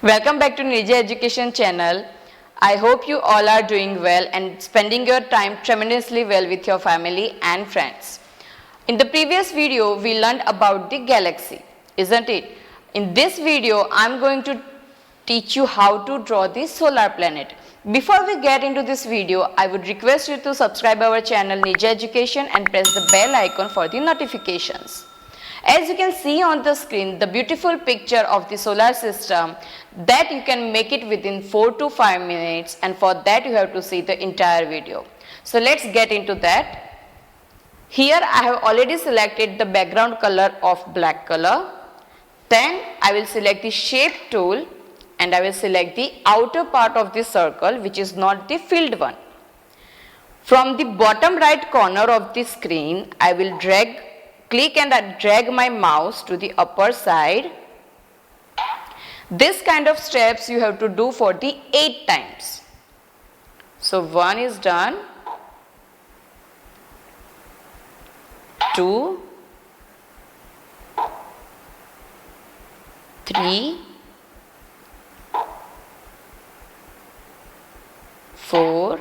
Welcome back to Nija Education channel. I hope you all are doing well and spending your time tremendously well with your family and friends. In the previous video, we learned about the galaxy, isn't it? In this video, I am going to teach you how to draw the solar planet. Before we get into this video, I would request you to subscribe our channel Nija Education and press the bell icon for the notifications. As you can see on the screen, the beautiful picture of the solar system that you can make it within 4 to 5 minutes, and for that you have to see the entire video. So let's get into that. Here I have already selected the background color of black color. Then I will select the shape tool and I will select the outer part of the circle, which is not the filled one. From the bottom right corner of the screen, I will click and drag my mouse to the upper side. This kind of steps you have to do for the 8 times. So 1 is done, 2, 3, 4.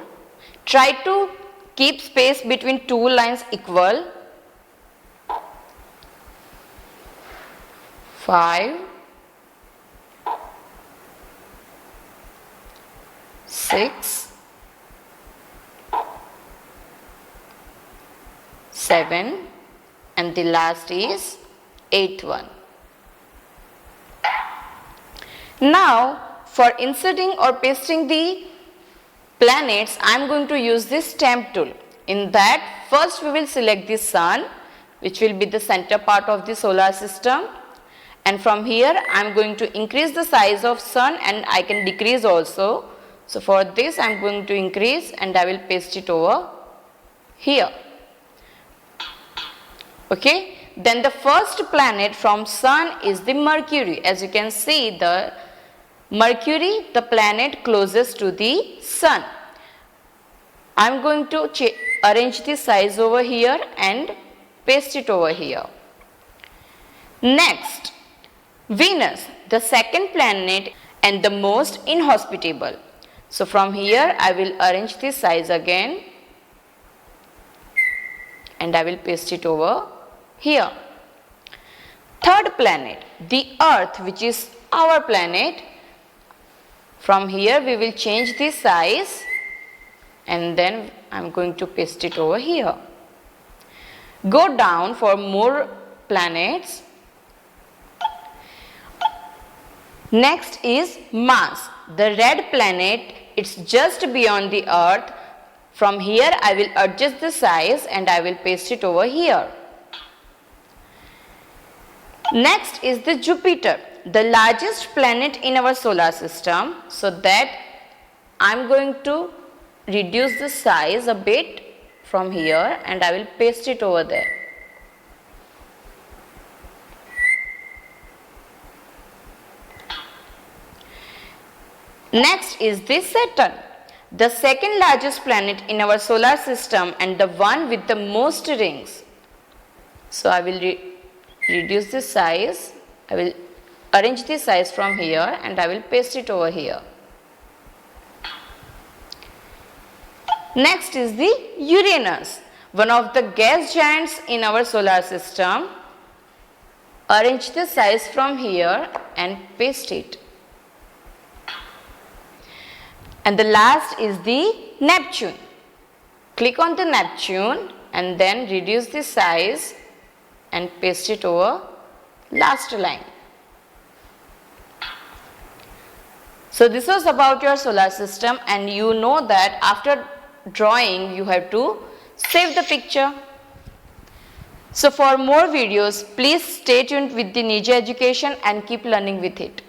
Try to keep space between 2 lines equal. 5, 6, 7, and the last is 8th one. Now for inserting or pasting the planets, I am going to use this stamp tool. In that, first we will select the sun, which will be the center part of the solar system. And from here I am going to increase the size of sun and I can decrease also. So for this I am going to increase and I will paste it over here. Okay. Then the first planet from sun is the Mercury. As you can see, the Mercury, the planet closest to the sun. I am going to arrange the size over here and paste it over here. Next, Venus, the second planet and the most inhospitable. So from here I will arrange the size again and I will paste it over here. Third planet, the Earth, which is our planet. From here we will change the size and then I am going to paste it over here. Go down for more planets. Next is Mars, the red planet. It's just beyond the Earth. From here I will adjust the size and I will paste it over here. Next is the Jupiter, the largest planet in our solar system. So that I am going to reduce the size a bit from here and I will paste it over there. Next is the Saturn, the second largest planet in our solar system and the one with the most rings. So I will reduce the size, I will arrange the size from here and I will paste it over here. Next is the Uranus, one of the gas giants in our solar system. Arrange the size from here and paste it. And the last is the Neptune. Click on the Neptune and then reduce the size and paste it over last line. So this was about your solar system, and you know that after drawing you have to save the picture. So for more videos, please stay tuned with the Nija Education and keep learning with it.